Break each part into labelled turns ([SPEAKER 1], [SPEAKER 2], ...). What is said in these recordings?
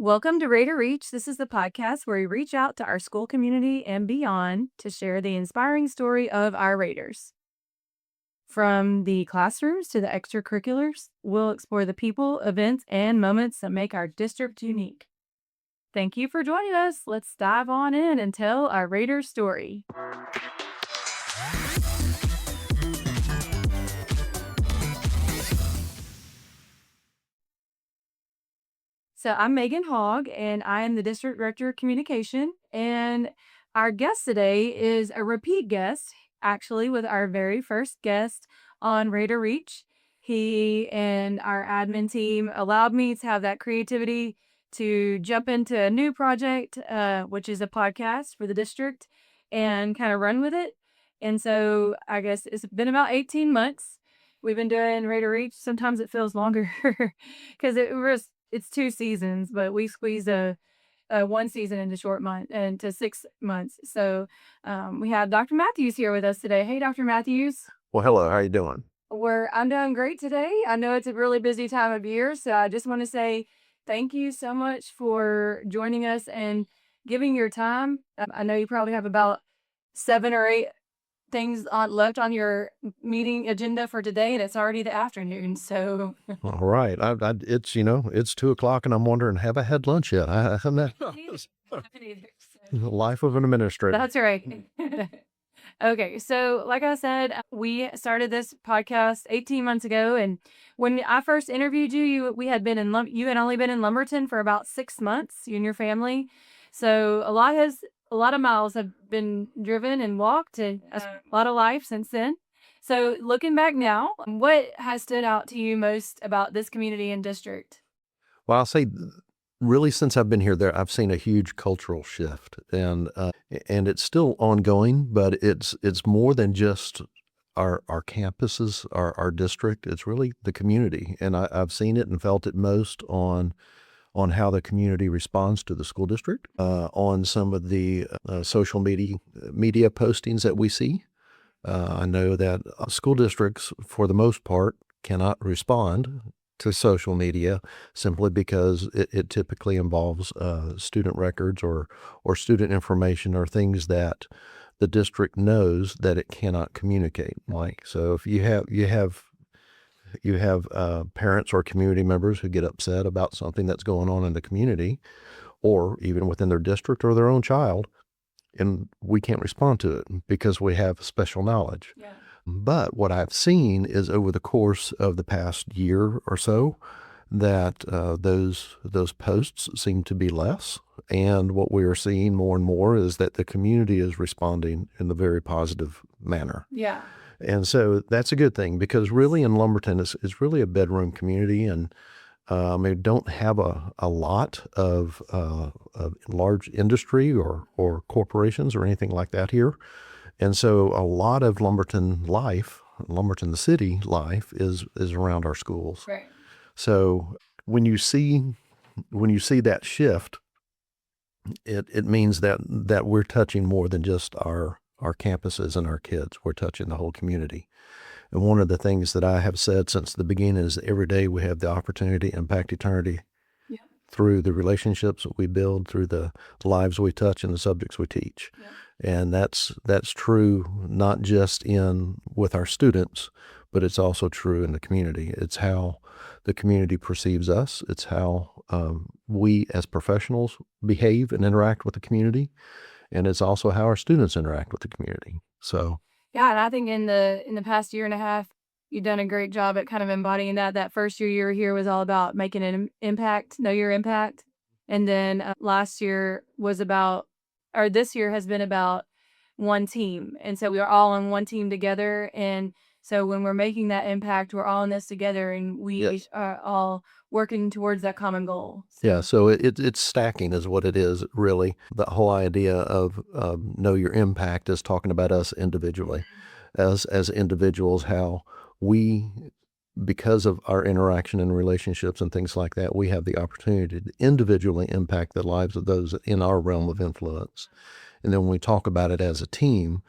[SPEAKER 1] Welcome to Rate or Reach. This is the podcast where we reach out to our school community and beyond to share the inspiring story of our raters. From the classrooms to the extracurriculars, we'll explore the people, events, and moments that make our district unique. Thank you for joining us. Let's dive on in and tell our Rater story. So I'm Meagan Hogg, and I am the District Director of Communication. And our guest today is a repeat guest, actually, with our very first guest on Rate or Reach. He and our admin team allowed me to have that creativity to jump into a new project, which is a podcast for the district, and kind of run with it. And so I guess it's been about 18 months. We've been doing Rate or Reach. Sometimes it feels longer because it's 2 seasons, but we squeezed a 1 season into 6 months. So we have Dr. Mathews here with us today. Hey, Dr. Mathews.
[SPEAKER 2] Well, hello. How you doing?
[SPEAKER 1] I'm doing great today. I know it's a really busy time of year, so I just want to say thank you so much for joining us and giving your time. I know you probably have about 7 or 8 things left on your meeting agenda for today, and it's already the afternoon. So,
[SPEAKER 2] All right. It's 2:00, and I'm wondering, have I had lunch yet? I haven't. The life of an administrator.
[SPEAKER 1] That's right. Okay, so like I said, we started this podcast 18 months ago, and when I first interviewed you, you had only been in Lumberton for about 6 months, you and your family. So a lot of miles have been driven and walked, and a lot of life since then. So looking back now, what has stood out to you most about this community and district?
[SPEAKER 2] Well, I'll say, really, since I've been here, I've seen a huge cultural shift, and it's still ongoing, but it's more than just our campuses, our district. It's really the community, and I've seen it and felt it most on how the community responds to the school district, on some of the social media postings that we see. I know that school districts, for the most part, cannot respond to social media simply because it typically involves student records or student information or things that the district knows that it cannot communicate. So if you have parents or community members who get upset about something that's going on in the community, or even within their district or their own child, and we can't respond to it because we have special knowledge.
[SPEAKER 1] Yeah.
[SPEAKER 2] But what I've seen is, over the course of the past year or so, that those posts seem to be less. And what we are seeing more and more is that the community is responding in a very positive manner.
[SPEAKER 1] Yeah.
[SPEAKER 2] And so that's a good thing, because really in Lumberton, it's really a bedroom community, and we don't have a lot of large industry or corporations or anything like that here. And so a lot of Lumberton the city life is around our schools.
[SPEAKER 1] Right.
[SPEAKER 2] So when you see that shift, it means that we're touching more than just our campuses and our kids. We're touching the whole community. And one of the things that I have said since the beginning is that every day we have the opportunity to impact eternity.
[SPEAKER 1] Yeah.
[SPEAKER 2] Through the relationships that we build, through the lives we touch, and the subjects we teach.
[SPEAKER 1] Yeah.
[SPEAKER 2] And that's true not just with our students, but it's also true in the community. It's how the community perceives us. It's how we as professionals behave and interact with the community. And it's also how our students interact with the community. So,
[SPEAKER 1] yeah, and I think in the past year and a half, you've done a great job at kind of embodying that. That first year you were here was all about making an impact, know your impact. And then this year has been about one team. And so we are all on one team together. And so when we're making that impact, we're all in this together, and we
[SPEAKER 2] Yes.
[SPEAKER 1] are all working towards that common goal.
[SPEAKER 2] Yeah, so it's stacking is what it is, really. The whole idea of know your impact is talking about us individually, as individuals, how we, because of our interaction and relationships and things like that, we have the opportunity to individually impact the lives of those in our realm of influence. And then when we talk about it as a team,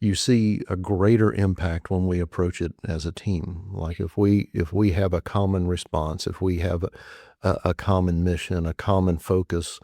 [SPEAKER 2] you see a greater impact when we approach it as a team. Like if we have a common response, if we have a common mission, a common focus,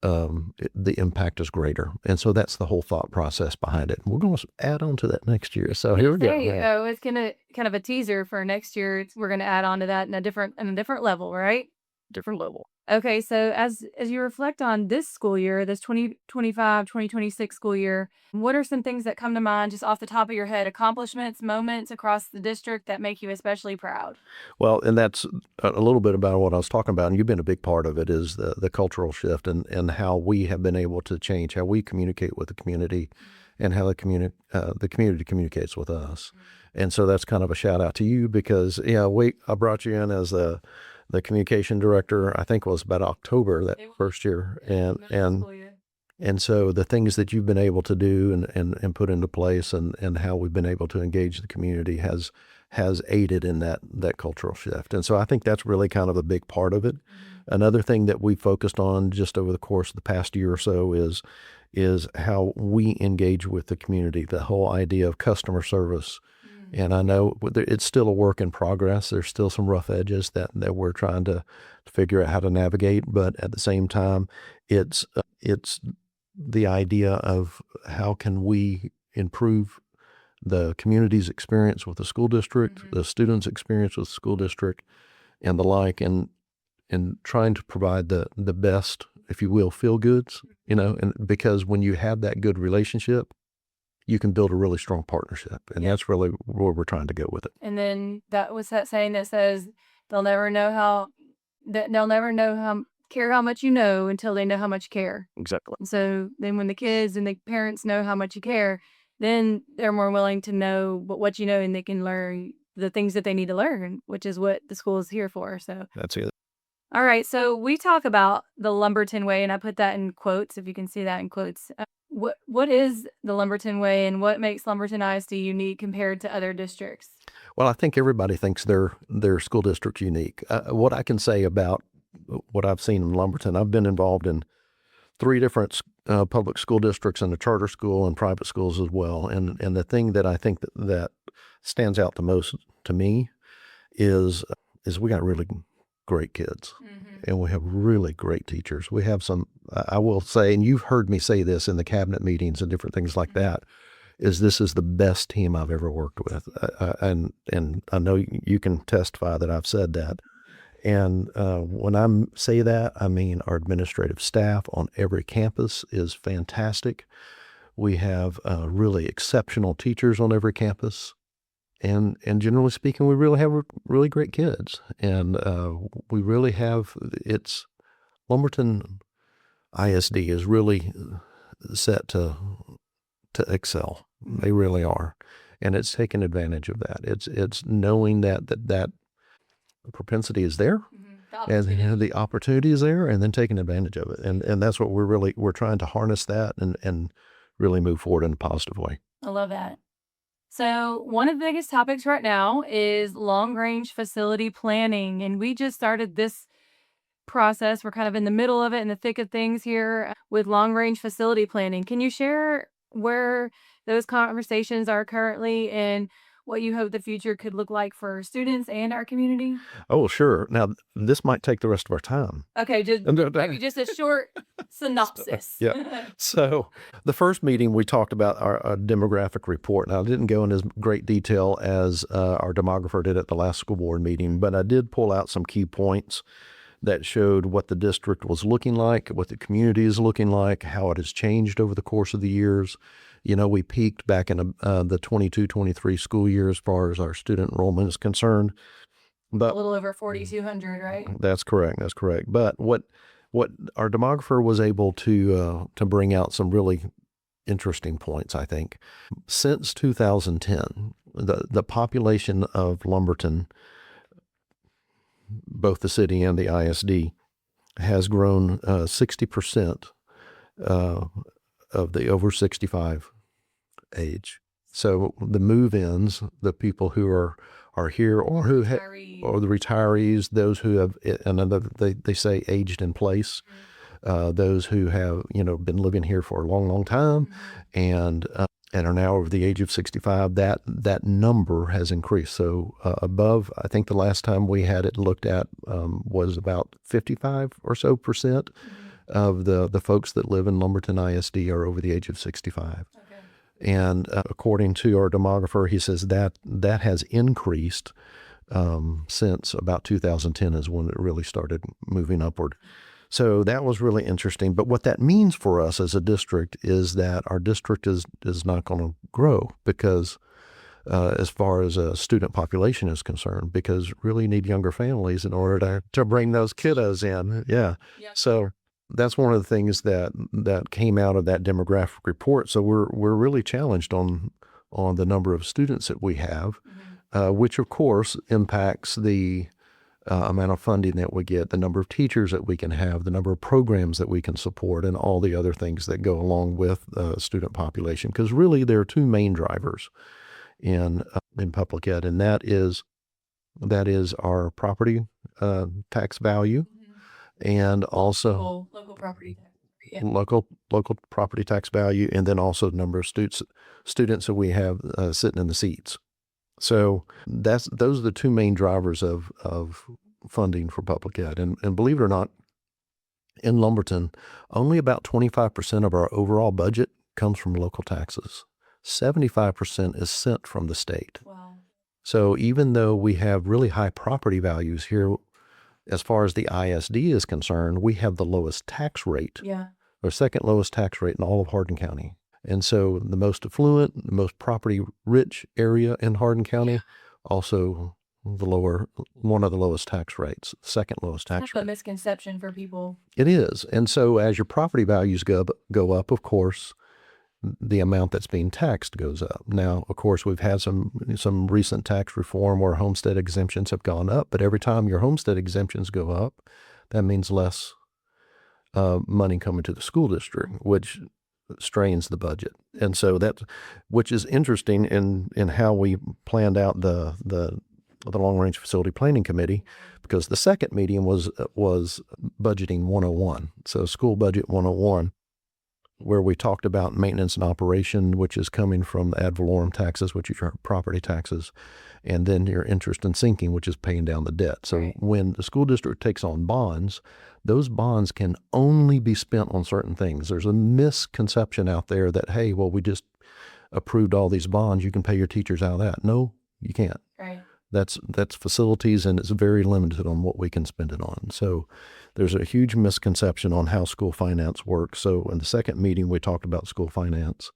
[SPEAKER 2] the impact is greater. And so that's the whole thought process behind it. We're going to add on to that next year. So here we go.
[SPEAKER 1] There you go. It's gonna kind of a teaser for next year. We're gonna add on to that in a different level, right?
[SPEAKER 2] Different level.
[SPEAKER 1] Okay, so as you reflect on this school year, this 2026 school year, what are some things that come to mind just off the top of your head, accomplishments, moments across the district that make you especially proud?
[SPEAKER 2] Well, and that's a little bit about what I was talking about, and you've been a big part of it, is the cultural shift and how we have been able to change how we communicate with the community and how the community communicates with us. And so that's kind of a shout out to you because, I brought you in as the communication director, I think it was about October that first year. And so the things that you've been able to do and put into place and how we've been able to engage the community has aided in that cultural shift. And so I think that's really kind of a big part of it. Another thing that we focused on just over the course of the past year or so is how we engage with the community, the whole idea of customer service. And I know it's still a work in progress. There's still some rough edges that we're trying to figure out how to navigate. But at the same time, it's the idea of how can we improve the community's experience with the school district, the students' experience with the school district, and the like, and trying to provide the best, if you will, feel goods, and because when you have that good relationship, you can build a really strong partnership. And that's really where we're trying to go with it.
[SPEAKER 1] And then that was that saying that says they'll never care how much you know until they know how much you care.
[SPEAKER 2] Exactly.
[SPEAKER 1] So then when the kids and the parents know how much you care, then they're more willing to know what you know, and they can learn the things that they need to learn, which is what the school is here for. So
[SPEAKER 2] That's it.
[SPEAKER 1] all right. So we talk about the Lumberton way, and I put that in quotes, if you can see that in quotes. What is the Lumberton way, and what makes Lumberton ISD unique compared to other districts?
[SPEAKER 2] Well, I think everybody thinks their school district's unique. What I can say about what I've seen in Lumberton, I've been involved in 3 different public school districts and a charter school and private schools as well. And the thing that I think that stands out the most to me is we got really great kids, and we have really great teachers. We have some, I will say, and you've heard me say this in the cabinet meetings and different things like that, this is the best team I've ever worked with. And I know you can testify that I've said that. And when I say that, I mean our administrative staff on every campus is fantastic. We have really exceptional teachers on every campus. And generally speaking, we really have really great kids. And we really have, Lumberton ISD is really set to excel. They really are. And it's taking advantage of that. It's knowing that propensity is there, and the opportunity is there, and then taking advantage of it. And that's what we're trying to harness that and really move forward in a positive way.
[SPEAKER 1] I love that. So one of the biggest topics right now is long-range facility planning, and we just started this process. We're kind of in the middle of it, in the thick of things here with long-range facility planning. Can you share where those conversations are currently and what you hope the future could look like for students and our community?
[SPEAKER 2] Oh, sure. Now, this might take the rest of our time.
[SPEAKER 1] Okay, maybe just a short synopsis.
[SPEAKER 2] Yeah. So the first meeting, we talked about our demographic report. Now, I didn't go in as great detail as our demographer did at the last school board meeting, but I did pull out some key points that showed what the district was looking like, what the community is looking like, how it has changed over the course of the years. We peaked back in the 22-23 school year as far as our student enrollment is concerned. But
[SPEAKER 1] a little over 4,200, right?
[SPEAKER 2] That's correct. But what our demographer was able to bring out some really interesting points, I think. Since 2010, the population of Lumberton, both the city and the ISD, has grown 60% of the over 65 age. So the move-ins, the people who are here or who or the retirees, those who have, they say aged in place, those who have been living here for a long time, and and are now over the age of 65, that number has increased. So above, I think the last time we had it looked at was about 55 or so percent of the folks that live in Lumberton ISD are over the age of 65.
[SPEAKER 1] Okay.
[SPEAKER 2] And according to our demographer, he says that has increased since about 2010 is when it really started moving upward. So that was really interesting. But what that means for us as a district is that our district is not going to grow because as far as a student population is concerned, because really need younger families in order to bring those kiddos in. Yeah.
[SPEAKER 1] Yeah.
[SPEAKER 2] So that's one of the things that came out of that demographic report. So we're really challenged on the number of students that we have, which of course impacts the amount of funding that we get, the number of teachers that we can have, the number of programs that we can support, and all the other things that go along with student population. Because really, there are two main drivers in public ed, and that is our property tax value, and also
[SPEAKER 1] local property tax. Yeah.
[SPEAKER 2] local property tax value, and then also the number of students that we have sitting in the seats. So those are the two main drivers of funding for public ed. And believe it or not, in Lumberton, only about 25% of our overall budget comes from local taxes. 75% is sent from the state.
[SPEAKER 1] Wow.
[SPEAKER 2] So even though we have really high property values here, as far as the ISD is concerned, we have the lowest tax rate, or second lowest tax rate in all of Hardin County. And so the most affluent, the most property-rich area in Hardin County, also one of the lowest tax rates, second lowest tax
[SPEAKER 1] That's
[SPEAKER 2] rate.
[SPEAKER 1] a misconception for people.
[SPEAKER 2] It is. And so as your property values go up, of course, the amount that's being taxed goes up. Now, of course, we've had some recent tax reform where homestead exemptions have gone up, but every time your homestead exemptions go up, that means less money coming to the school district, which strains the budget. And so which is interesting in how we planned out the long range facility planning committee, because the second meeting was budgeting 101. So school budget 101, where we talked about maintenance and operation, which is coming from the ad valorem taxes, which are property taxes, and then your interest and sinking, which is paying down the debt. So when the school district takes on bonds, those bonds can only be spent on certain things. There's a misconception out there that, hey, well, we just approved all these bonds, you can pay your teachers out of that. No, you can't.
[SPEAKER 1] Right.
[SPEAKER 2] That's facilities, and it's very limited on what we can spend it on. So there's a huge misconception on how school finance works. So in the second meeting, we talked about school finance.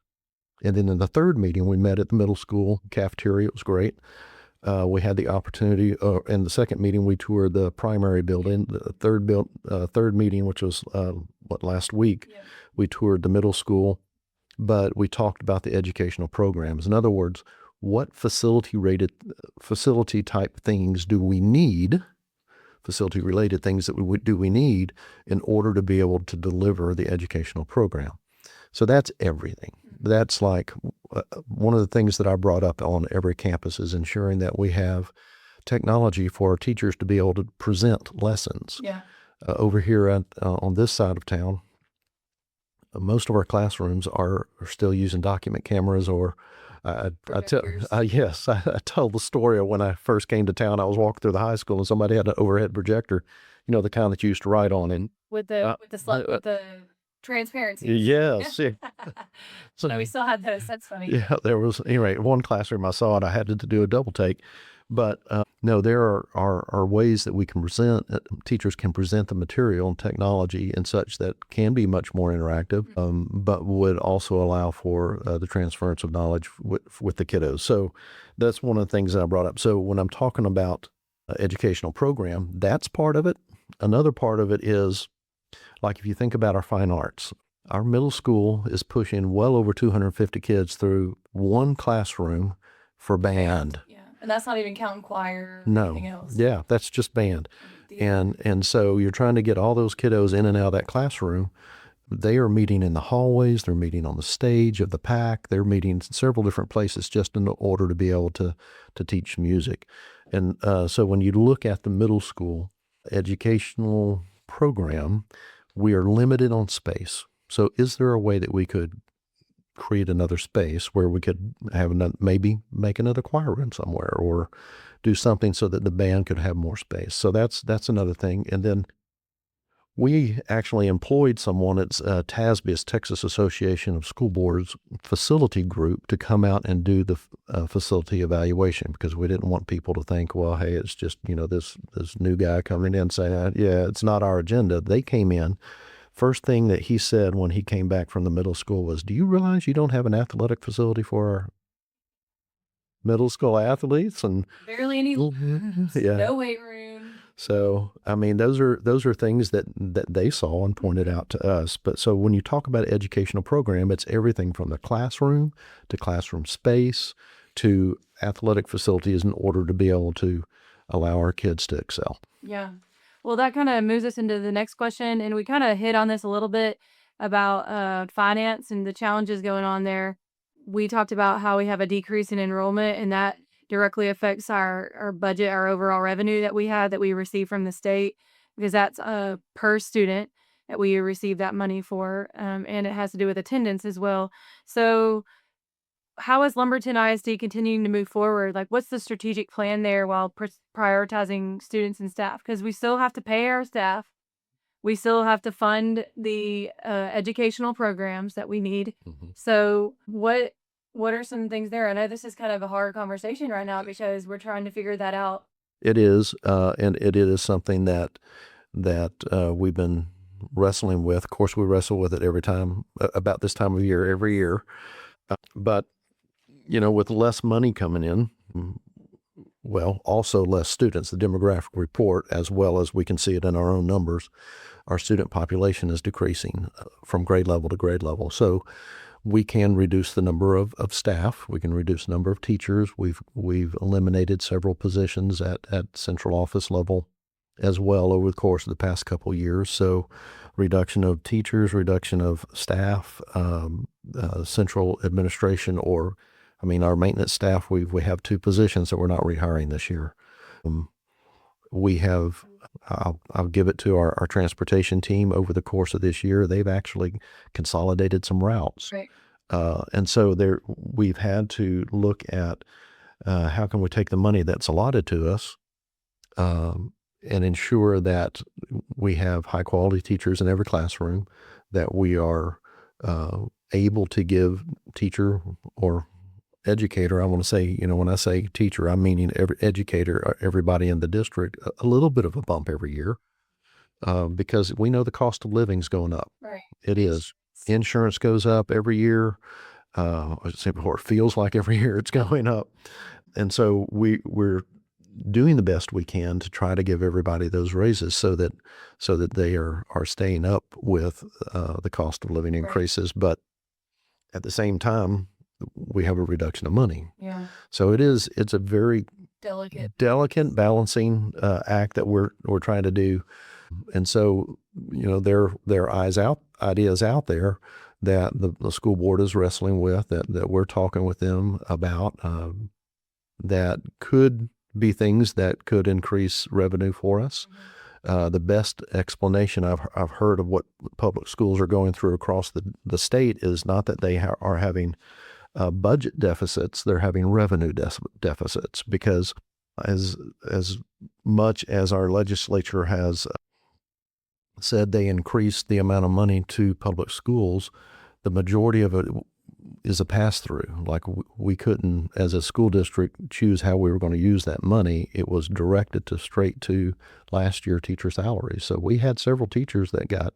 [SPEAKER 2] And then in the third meeting, we met at the middle school cafeteria. It was great. We had the opportunity, in the second meeting, we toured the primary building. The third meeting, which was last week, we toured the middle school, but we talked about the educational programs. In other words, what facility type things do we need, facility related things do we need in order to be able to deliver the educational program? So that's everything. That's like one of the things that I brought up on every campus is ensuring that we have technology for our teachers to be able to present lessons.
[SPEAKER 1] Yeah.
[SPEAKER 2] Over here on this side of town, most of our classrooms are still using document cameras or I told the story of when I first came to town. I was walking through the high school and somebody had an overhead projector, the kind that you used to write on. And
[SPEAKER 1] with the transparency.
[SPEAKER 2] Yes. Yeah.
[SPEAKER 1] So we still had those. That's funny.
[SPEAKER 2] Yeah, there was, anyway, one classroom I saw it, I had to do a double take. But no, there are ways that we can teachers can present the material and technology and such that can be much more interactive, but would also allow for the transference of knowledge with the kiddos. So that's one of the things that I brought up. So when I'm talking about educational program, that's part of it. Another part of it is, like if you think about our fine arts, our middle school is pushing well over 250 kids through one classroom for band.
[SPEAKER 1] Yeah. And that's not even counting choir or
[SPEAKER 2] No.
[SPEAKER 1] anything else.
[SPEAKER 2] Yeah, that's just band. And so you're trying to get all those kiddos in and out of that classroom. They are meeting in the hallways. They're meeting on the stage of the PAC. They're meeting in several different places just in order to be able to teach music. And so when you look at the middle school educational program, we are limited on space. So is there a way that we could create another space where we could have another, maybe make another choir room somewhere, or do something so that the band could have more space. So that's another thing. And then we actually employed someone at TASB's, Texas Association of School Boards facility group, to come out and do the facility evaluation, because we didn't want people to think, well, hey, it's just, this new guy coming in saying, yeah, it's not our agenda. They came in. First thing that he said when he came back from the middle school was, do you realize you don't have an athletic facility for our middle school athletes? And
[SPEAKER 1] Barely any,
[SPEAKER 2] yeah.
[SPEAKER 1] no weight room.
[SPEAKER 2] So, I mean, those are things that they saw and pointed out to us. But so when you talk about educational program, it's everything from the classroom to classroom space to athletic facilities in order to be able to allow our kids to excel.
[SPEAKER 1] Yeah. Well, that kind of moves us into the next question. And we kind of hit on this a little bit about finance and the challenges going on there. We talked about how we have a decrease in enrollment, and that directly affects our budget, our overall revenue that we receive from the state, because that's per student that we receive that money for. And it has to do with attendance as well. So how is Lumberton ISD continuing to move forward? Like, what's the strategic plan there while prioritizing students and staff? Because we still have to pay our staff. We still have to fund the educational programs that we need.
[SPEAKER 2] Mm-hmm.
[SPEAKER 1] So what are some things there? I know this is kind of a hard conversation right now because we're trying to figure that out.
[SPEAKER 2] It is, and it is something that we've been wrestling with. Of course, we wrestle with it every time, about this time of year, every year. But with less money coming in, well, also less students, the demographic report, as well as we can see it in our own numbers, our student population is decreasing from grade level to grade level. So we can reduce the number of staff. We can reduce the number of teachers. We've eliminated several positions at central office level as well over the course of the past couple of years. So reduction of teachers, reduction of staff, central administration, our maintenance staff, we have 2 positions that we're not rehiring this year. We have, I'll give it to our transportation team. Over the course of this year, they've actually consolidated some routes.
[SPEAKER 1] Right.
[SPEAKER 2] And so we've had to look at how can we take the money that's allotted to us and ensure that we have high quality teachers in every classroom, that we are able to give teacher or educator, I want to say, when I say teacher, I'm meaning every educator, everybody in the district, a little bit of a bump every year, because we know the cost of living is going up.
[SPEAKER 1] Right.
[SPEAKER 2] It is. Insurance goes up every year. I said before, it feels like every year it's going up. And so we're doing the best we can to try to give everybody those raises so that they are staying up with the cost of living increases. Right. But at the same time, we have a reduction of money.
[SPEAKER 1] Yeah. So
[SPEAKER 2] it's a very delicate balancing act that we're trying to do. And so, there are ideas out there that the school board is wrestling with, that we're talking with them about, that could be things that could increase revenue for us. Mm-hmm. The best explanation I've heard of what public schools are going through across the state is not that they are having budget deficits, they're having revenue deficits, because as much as our legislature has said they increased the amount of money to public schools, the majority of it is a pass-through. Like, we couldn't, as a school district, choose how we were going to use that money. It was directed straight to last year teacher salaries. So we had several teachers that got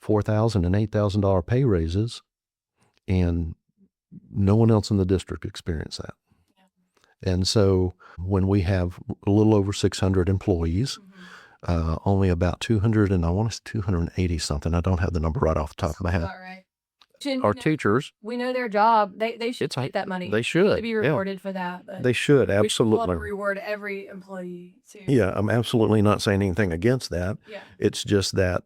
[SPEAKER 2] $4,000 and $8,000 pay raises, and no one else in the district experienced that. Yeah. And so when we have a little over 600 employees, mm-hmm. Only about 200, and I want to say 280 something. I don't have the number right off the top of my head.
[SPEAKER 1] Right.
[SPEAKER 2] Our teachers.
[SPEAKER 1] We know their job. They should take that money.
[SPEAKER 2] They should.
[SPEAKER 1] To be rewarded for that. But
[SPEAKER 2] they should, absolutely.
[SPEAKER 1] We want to reward every employee too.
[SPEAKER 2] Yeah, I'm absolutely not saying anything against that. Yeah. It's just that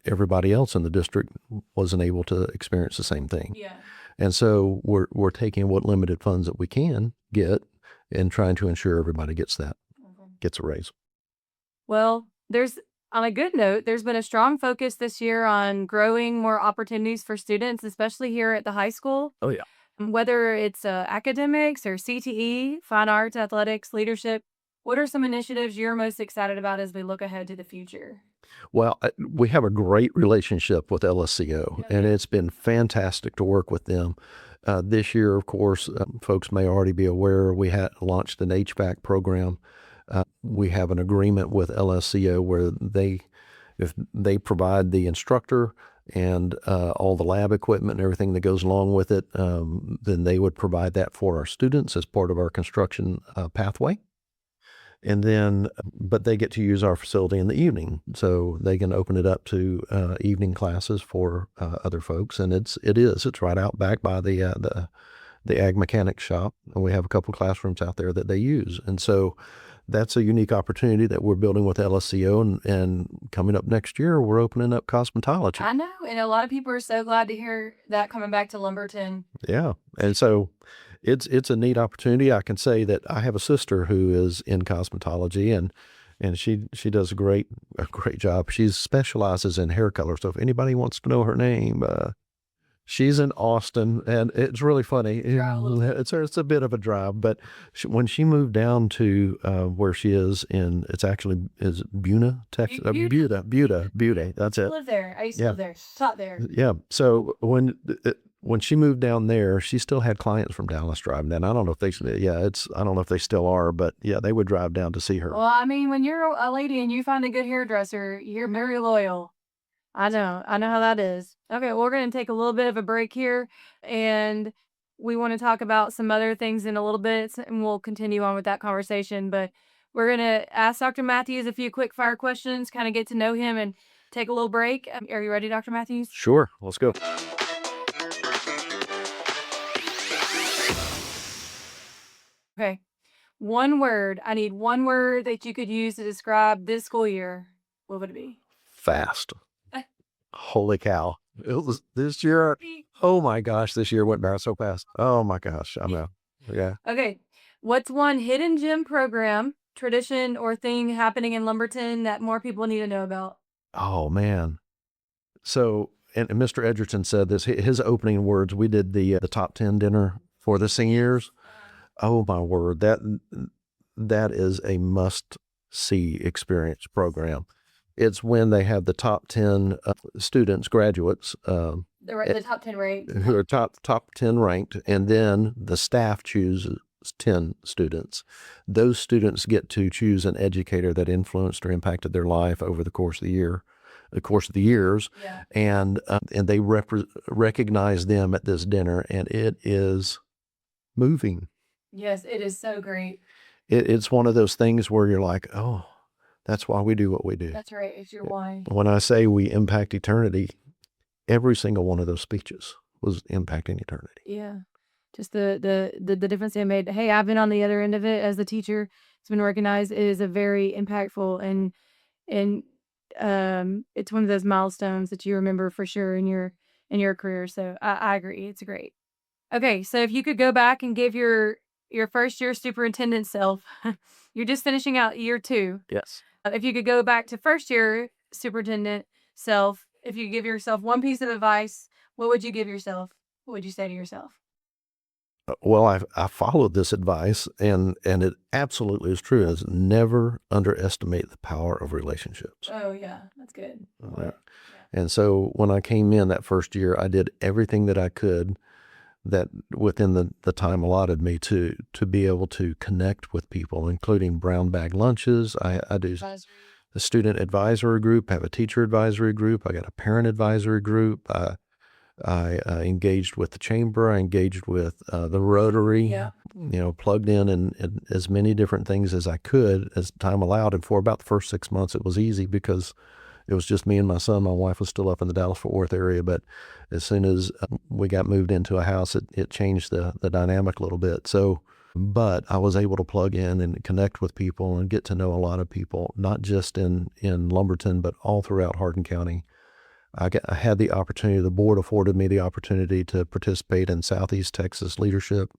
[SPEAKER 2] everybody else in the district wasn't able to experience the same thing. Yeah. And so we're taking what limited funds that we can get and trying to ensure everybody gets that, gets a raise.
[SPEAKER 1] Well, there's On a good note, there's been a strong focus this year on growing more opportunities for students, especially here at the high school.
[SPEAKER 2] Oh yeah.
[SPEAKER 1] Whether it's academics or CTE, fine arts, athletics, leadership, what are some initiatives you're most excited about as we look ahead to the future?
[SPEAKER 2] Well, we have a great relationship with LSCO, and
[SPEAKER 1] Okay.
[SPEAKER 2] it's been fantastic to work with them. This year, of course, folks may already be aware, we had launched an HVAC program. We have an agreement with LSCO where if they provide the instructor and all the lab equipment and everything that goes along with it, then they would provide that for our students as part of our construction pathway. And then, but they get to use our facility in the evening, so they can open it up to evening classes for other folks. And it's right out back by the ag mechanic shop, and we have a couple classrooms out there that they use. And so that's a unique opportunity that we're building with LSCO, and coming up next year, we're opening up cosmetology.
[SPEAKER 1] I know, and a lot of people are so glad to hear that coming back to Lumberton.
[SPEAKER 2] Yeah, and so it's a neat opportunity. I can say that I have a sister who is in cosmetology, and she does a great job. She specializes in hair color. So if anybody wants to know her name, she's in Austin, and it's really funny.
[SPEAKER 1] Drive a little bit.
[SPEAKER 2] It's a bit of a drive, but when she moved down to where she is it's actually is Buna, Texas. Buda. That's
[SPEAKER 1] I
[SPEAKER 2] it.
[SPEAKER 1] live there. I used to
[SPEAKER 2] Yeah,
[SPEAKER 1] live there. Taught there.
[SPEAKER 2] yeah. So when she moved down there, she still had clients from Dallas driving down. I don't know if I don't know if they still are, but yeah, they would drive down to see her.
[SPEAKER 1] Well, I mean, when you're a lady and you find a good hairdresser, you're very loyal. I know. I know how that is. Okay, well, we're going to take a little bit of a break here, and we want to talk about some other things in a little bit, and we'll continue on with that conversation. But we're going to ask Dr. Matthews a few quick fire questions, kind of get to know him and take a little break. Are you ready, Dr. Matthews?
[SPEAKER 2] Sure, let's go.
[SPEAKER 1] Okay. One word. I need one word that you could use to describe this school year. What would it be?
[SPEAKER 2] Fast. Holy cow. It was this year. Oh my gosh, this year went by so fast. Oh my gosh, I know. Yeah.
[SPEAKER 1] Okay. What's one hidden gem program, tradition, or thing happening in Lumberton that more people need to know about?
[SPEAKER 2] Oh man. So, and Mr. Edgerton said this. His opening words. We did the top 10 dinner for the seniors. Oh my word, that is a must see experience program. It's when they have the top 10 students, graduates,
[SPEAKER 1] The top 10 ranked.
[SPEAKER 2] who are top 10 ranked, and then the staff chooses 10 students. Those students get to choose an educator that influenced or impacted their life over the course of the years,
[SPEAKER 1] Yeah.
[SPEAKER 2] and they recognize them at this dinner, and it is moving.
[SPEAKER 1] Yes, it is so great.
[SPEAKER 2] It's one of those things where you're like, oh, that's why we do what we do.
[SPEAKER 1] That's right. It's your why.
[SPEAKER 2] When I say we impact eternity, every single one of those speeches was impacting eternity.
[SPEAKER 1] Yeah. Just the difference they made. Hey, I've been on the other end of it as the teacher. It's been recognized. It is a very impactful and it's one of those milestones that you remember for sure in your career. So I agree. It's great. Okay, so if you could go back and give your first year superintendent self, you're just finishing out year 2.
[SPEAKER 2] Yes.
[SPEAKER 1] If you could go back to first year superintendent self, if you could give yourself one piece of advice, what would you give yourself? What would you say to yourself?
[SPEAKER 2] Well, I followed this advice, and it absolutely is true. Is never underestimate the power of relationships.
[SPEAKER 1] Oh yeah, that's good.
[SPEAKER 2] Yeah. And so when I came in that first year, I did everything that I could that within the time allotted me to be able to connect with people, including brown bag lunches. I do
[SPEAKER 1] Advisory.
[SPEAKER 2] a student advisory group, have a teacher advisory group. I got a parent advisory group. I engaged with the chamber. I engaged with the Rotary.
[SPEAKER 1] Yeah.
[SPEAKER 2] Plugged in as many different things as I could as time allowed. And for about the first 6 months, it was easy because it was just me and my son. My wife was still up in the Dallas-Fort Worth area, but as soon as we got moved into a house, it changed the dynamic a little bit. So, but I was able to plug in and connect with people and get to know a lot of people, not just in Lumberton, but all throughout Hardin County. I had the opportunity, the board afforded me the opportunity to participate in Southeast Texas Leadership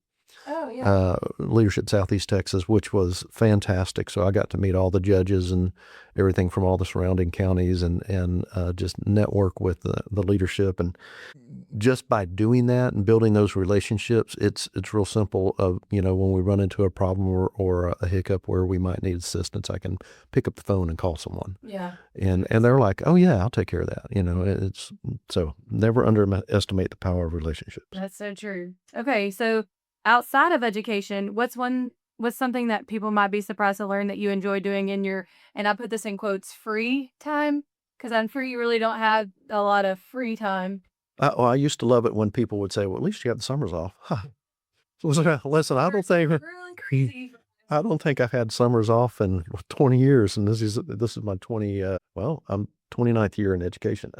[SPEAKER 1] Oh, yeah.
[SPEAKER 2] Leadership Southeast Texas, which was fantastic. So I got to meet all the judges and everything from all the surrounding counties, and just network with the leadership. And just by doing that and building those relationships, it's real simple. Of when we run into a problem or a hiccup where we might need assistance, I can pick up the phone and call someone.
[SPEAKER 1] Yeah.
[SPEAKER 2] And they're like, "Oh yeah, I'll take care of that." It's so never underestimate the power of relationships.
[SPEAKER 1] That's so true. Okay, so outside of education, what's something that people might be surprised to learn that you enjoy doing in your, and I put this in quotes, free time? Because I'm sure you really don't have a lot of free time.
[SPEAKER 2] I used to love it when people would say, "Well, at least you got the summers off." Listen,
[SPEAKER 1] Really crazy.
[SPEAKER 2] I don't think I've had summers off in 20 years, and this is my I'm 29th year in education.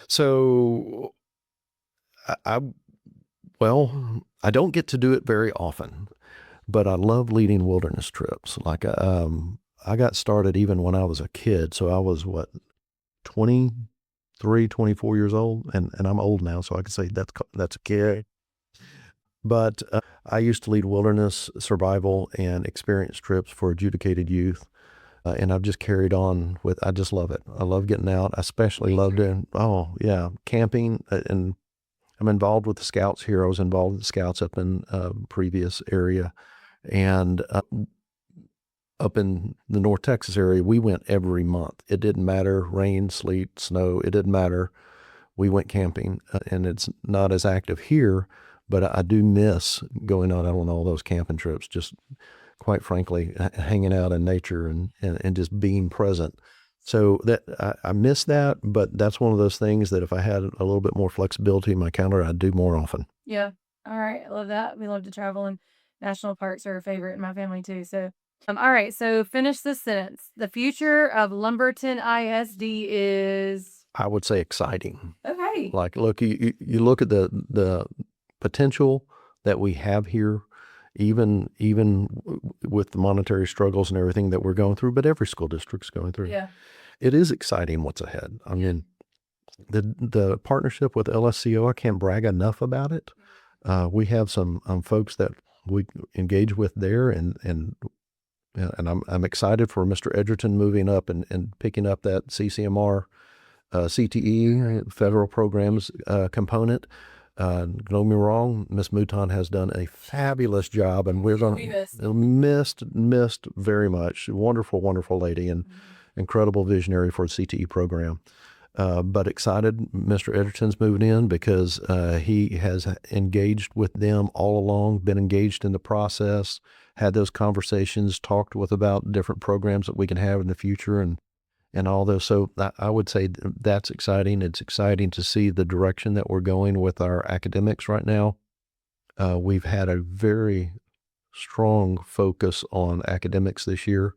[SPEAKER 2] So I well, I don't get to do it very often, but I love leading wilderness trips. Like I got started even when I was a kid, so I was 23, 24 years old, and I'm old now, so I can say that's a kid. But I used to lead wilderness survival and experience trips for adjudicated youth. And I've just carried on with, I just love it. I love getting out. I especially love doing, oh, yeah, camping. And I'm involved with the Scouts here. I was involved with the Scouts up in previous area. And up in the North Texas area, we went every month. It didn't matter, rain, sleet, snow, it didn't matter. We went camping. And it's not as active here, but I do miss going out on all those camping trips, just quite frankly, hanging out in nature and just being present. So that I miss that, but that's one of those things that if I had a little bit more flexibility in my calendar, I'd do more often.
[SPEAKER 1] Yeah. All right. I love that. We love to travel, and national parks are a favorite in my family too. So, all right. So finish this sentence. The future of Lumberton ISD is
[SPEAKER 2] I would say exciting.
[SPEAKER 1] okay.
[SPEAKER 2] Like, look, you look at the potential that we have here, even with the monetary struggles and everything that we're going through, but every school district's going through.
[SPEAKER 1] Yeah.
[SPEAKER 2] It is exciting what's ahead. I mean, the partnership with LSCO, I can't brag enough about it. We have some folks that we engage with there, and I'm excited for Mr. Edgerton moving up and picking up that CCMR, CTE, federal programs component. Don't get me wrong, Miss Mouton has done a fabulous job, and we're going to missed very much. Wonderful, wonderful lady, and incredible visionary for the CTE program. But excited Mr. Edgerton's moving in because he has engaged with them all along, been engaged in the process, had those conversations, talked with about different programs that we can have in the future, and all those. So I would say that's exciting. It's exciting to see the direction that we're going with our academics right now. We've had a very strong focus on academics this year.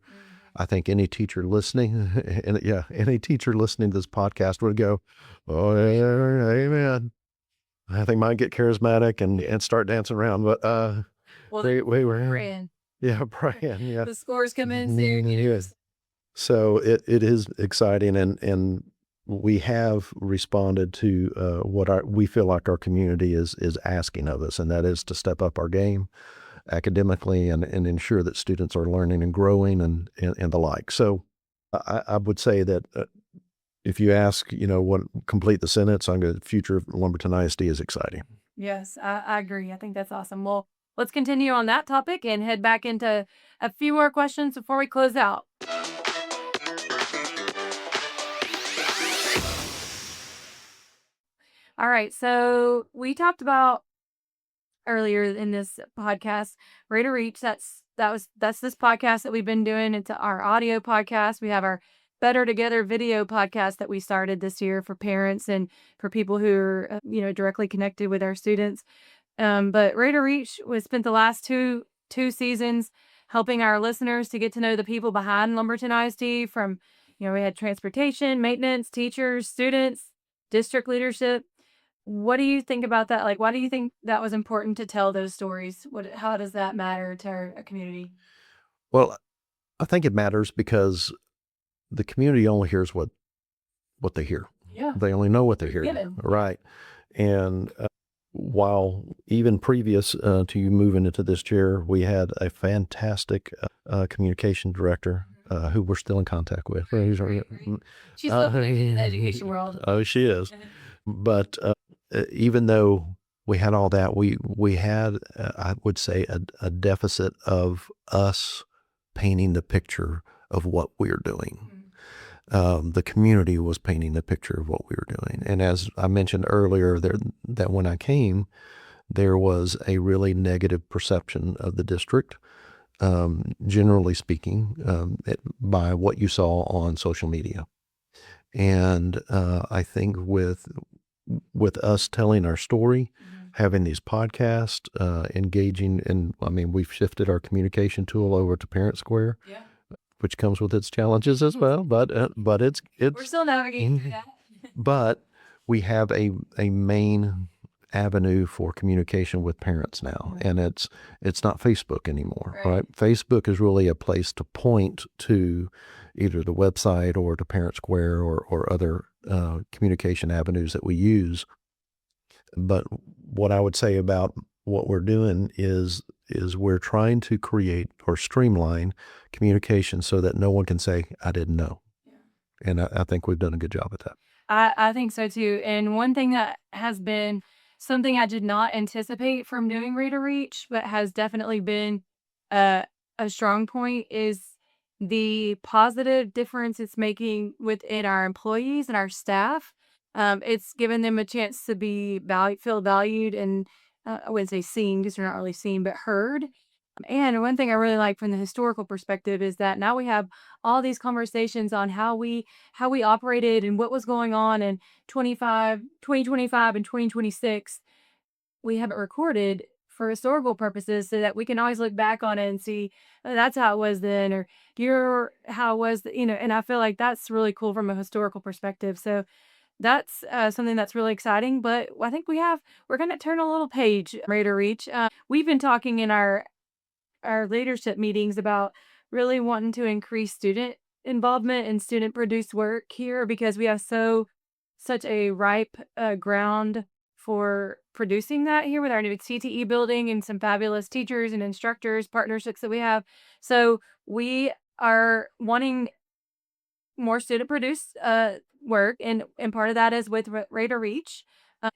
[SPEAKER 2] I think any teacher listening, any teacher listening to this podcast would go, "Oh, yeah, amen." I think might get charismatic and start dancing around, but
[SPEAKER 1] Well,
[SPEAKER 2] we were
[SPEAKER 1] praying.
[SPEAKER 2] praying, yeah.
[SPEAKER 1] The scores come in soon.
[SPEAKER 2] So it is exciting, and we have responded to what we feel like our community is asking of us, and that is to step up our game academically and ensure that students are learning and growing and the like. So I would say that if you ask, what complete the sentence, the future of Lumberton ISD is exciting.
[SPEAKER 1] Yes, I agree. I think that's awesome. Well, let's continue on that topic and head back into a few more questions before we close out. All right. So we talked about earlier in this podcast, Rate or Reach. That's this podcast that we've been doing. It's our audio podcast. We have our Better Together video podcast that we started this year for parents and for people who are directly connected with our students. But Rate or Reach was spent the last two seasons helping our listeners to get to know the people behind Lumberton ISD. From we had transportation, maintenance, teachers, students, district leadership. What do you think about that? Like, why do you think that was important to tell those stories? How does that matter to our community?
[SPEAKER 2] Well, I think it matters because the community only hears what they hear.
[SPEAKER 1] Yeah.
[SPEAKER 2] They only know what they hear.
[SPEAKER 1] Given.
[SPEAKER 2] Right. And while even previous to you moving into this chair, we had a fantastic communication director who we're still in contact with.
[SPEAKER 1] She's lovely in the education world.
[SPEAKER 2] Oh, she is. But even though we had all that, we had, I would say, a deficit of us painting the picture of what we're doing. The community was painting the picture of what we were doing. And as I mentioned earlier, that when I came, there was a really negative perception of the district, generally speaking, by what you saw on social media. And I think with us telling our story, having these podcasts, engaging, and I mean, we've shifted our communication tool over to Parent Square, which comes with its challenges as well. But it's
[SPEAKER 1] We're still navigating through that.
[SPEAKER 2] but we have a main avenue for communication with parents now, and it's not Facebook anymore, right? Facebook is really a place to point to either the website or to Parent Square or other communication avenues that we use. But what I would say about what we're doing is we're trying to create or streamline communication so that no one can say, I didn't know. And I think we've done a good job at that.
[SPEAKER 1] I think so too. And one thing that has been something I did not anticipate from doing Read or Reach, but has definitely been a strong point is the positive difference it's making within our employees and our staff. It's given them a chance to be feel valued and I wouldn't say seen because they're not really seen, but heard. And one thing I really like from the historical perspective is that now we have all these conversations on how we operated and what was going on in 2025 and 2026. We have it recorded for historical purposes so that we can always look back on it and see, "Oh, that's how it was then," or you're how it was, and I feel like that's really cool from a historical perspective. So that's something that's really exciting. But I think we're going to turn a little page, Raider Reach. We've been talking in our leadership meetings about really wanting to increase student involvement and student produced work here because we have such a ripe ground for producing that here with our new CTE building and some fabulous teachers and instructors partnerships that we have. So we are wanting more student produced work, and part of that is with Rate or Reach.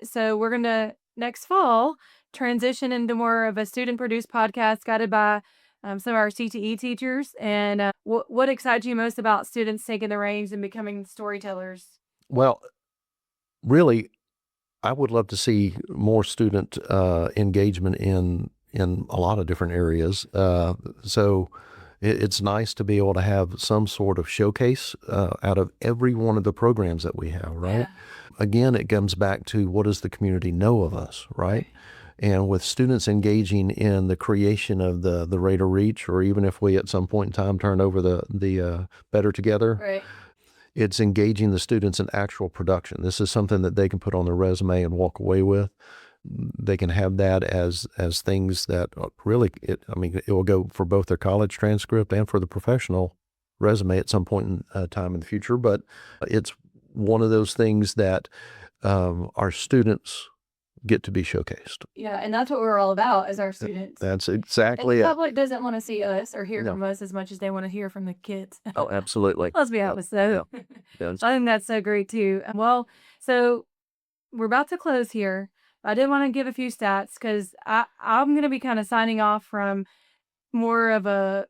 [SPEAKER 1] So we're gonna next fall transition into more of a student produced podcast guided by some of our CTE teachers. And what excites you most about students taking the reins and becoming storytellers?
[SPEAKER 2] Well, really, I would love to see more student engagement in a lot of different areas. So it's nice to be able to have some sort of showcase out of every one of the programs that we have, right?
[SPEAKER 1] Yeah.
[SPEAKER 2] Again, it comes back to what does the community know of us, right? And with students engaging in the creation of the Rate or Reach, or even if we at some point in time turn over the Better Together,
[SPEAKER 1] Right.
[SPEAKER 2] it's engaging the students in actual production. This is something that they can put on their resume and walk away with. They can have that as things that really, it will go for both their college transcript and for the professional resume at some point in time in the future. But it's one of those things that our students get to be showcased.
[SPEAKER 1] Yeah, and that's what we're all about as our students.
[SPEAKER 2] That's
[SPEAKER 1] And
[SPEAKER 2] exactly
[SPEAKER 1] the
[SPEAKER 2] it.
[SPEAKER 1] public doesn't want to see us or hear
[SPEAKER 2] No.
[SPEAKER 1] from us as much as they want to hear from the kids.
[SPEAKER 2] Oh, absolutely.
[SPEAKER 1] Let's be honest, so
[SPEAKER 2] Yeah.
[SPEAKER 1] I think that's so great too. Well, so we're about to close here. I did want to give a few stats because I'm going to be kind of signing off from more of a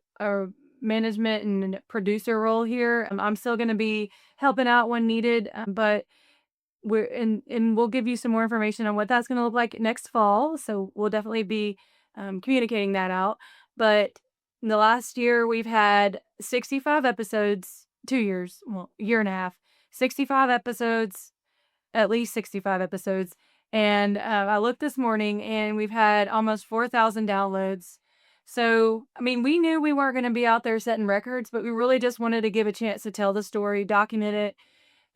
[SPEAKER 1] management and producer role here. I'm still going to be helping out when needed, but and we'll give you some more information on what that's going to look like next fall. So we'll definitely be communicating that out. But in the last year, we've had 65 episodes. 2 years, well, year and a half, 65 episodes, at least 65 episodes. And I looked this morning and we've had almost 4,000 downloads. So, I mean, we knew we weren't going to be out there setting records, but we really just wanted to give a chance to tell the story, document it,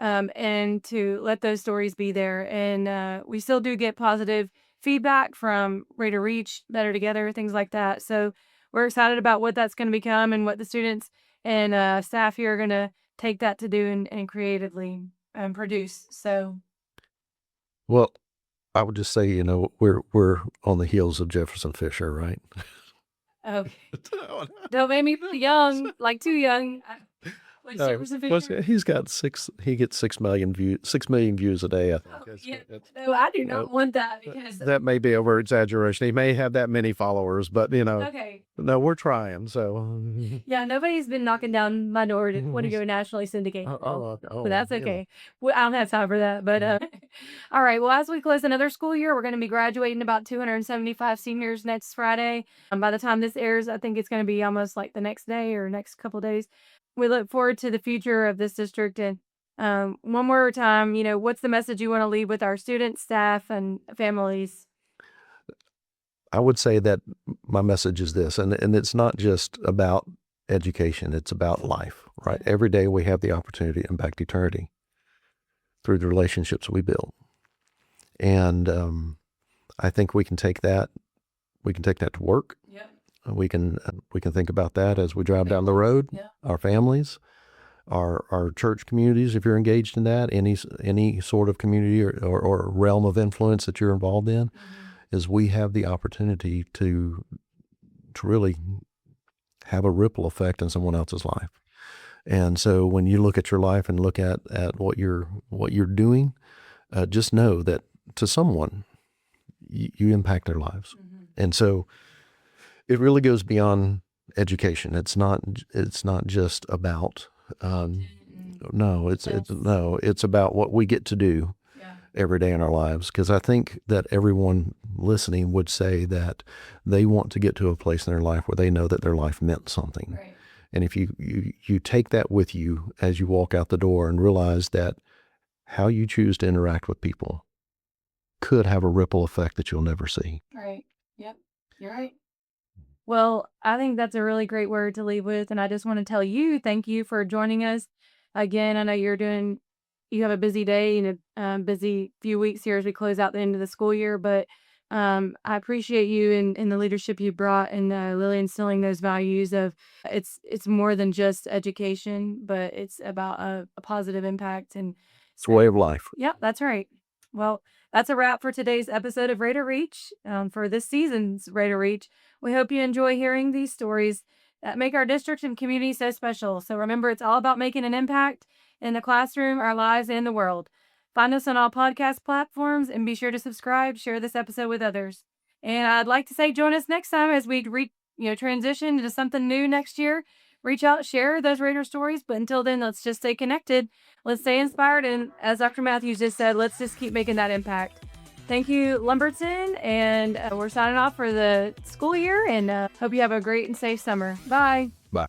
[SPEAKER 1] and to let those stories be there. And we still do get positive feedback from Rate or Reach, Better Together, things like that. So we're excited about what that's going to become and what the students and staff here are going to take that to do and creatively produce. So
[SPEAKER 2] Well, I would just say, you know, we're on the heels of Jefferson Fisher, right?
[SPEAKER 1] Okay. Don't make me feel young, like too young. What's
[SPEAKER 2] No,
[SPEAKER 1] Jefferson Fisher?
[SPEAKER 2] he's got he gets 6 million views a day, I think.
[SPEAKER 1] Oh, yeah. No, I do not want that because
[SPEAKER 3] That may be over exaggeration. He may have that many followers, but
[SPEAKER 1] okay.
[SPEAKER 3] no, we're trying. So,
[SPEAKER 1] Yeah, nobody's been knocking down my door to want to go nationally syndicated. But that's okay. Well, I don't have time for that. But all right. Well, as we close another school year, we're going to be graduating about 275 seniors next Friday. By the time this airs, I think it's going to be almost like the next day or next couple of days. We look forward to the future of this district. And one more time, you know, what's the message you want to leave with our students, staff, and families?
[SPEAKER 2] I would say that my message is this, and it's not just about education, it's about life, right? Every day we have the opportunity to impact eternity through the relationships we build. And I think we can take that to work.
[SPEAKER 1] Yeah.
[SPEAKER 2] We can think about that as we drive down the road, our families, our church communities, if you're engaged in that, any sort of community or realm of influence that you're involved in, is we have the opportunity to really have a ripple effect in someone else's life. And so when you look at your life and look at what you're doing, just know that to someone you impact their lives. And so it really goes beyond education. It's not just about it's about what we get to do every day in our lives. Because I think that everyone listening would say that they want to get to a place in their life where they know that their life meant something.
[SPEAKER 1] Right.
[SPEAKER 2] And if you take that with you as you walk out the door and realize that how you choose to interact with people could have a ripple effect that you'll never see.
[SPEAKER 1] Right. Yep. You're right. Well, I think that's a really great word to leave with. And I just want to tell you, thank you for joining us. Again, I know you have a busy day and a busy few weeks here as we close out the end of the school year, but I appreciate you and the leadership you brought and really instilling those values of it's more than just education, but it's about a positive impact. And
[SPEAKER 2] It's a way of life.
[SPEAKER 1] yeah, that's right. Well, that's a wrap for today's episode of Radar Reach. For this season's Radar Reach, we hope you enjoy hearing these stories that make our district and community so special. So remember, it's all about making an impact in the classroom, our lives, and the world. Find us on all podcast platforms and be sure to subscribe, share this episode with others. And I'd like to say join us next time as we transition into something new next year. Reach out, share those Radar stories. But until then, let's just stay connected. Let's stay inspired. And as Dr. Mathews just said, let's just keep making that impact. Thank you, Lumberton. And we're signing off for the school year and hope you have a great and safe summer. Bye.
[SPEAKER 2] Bye.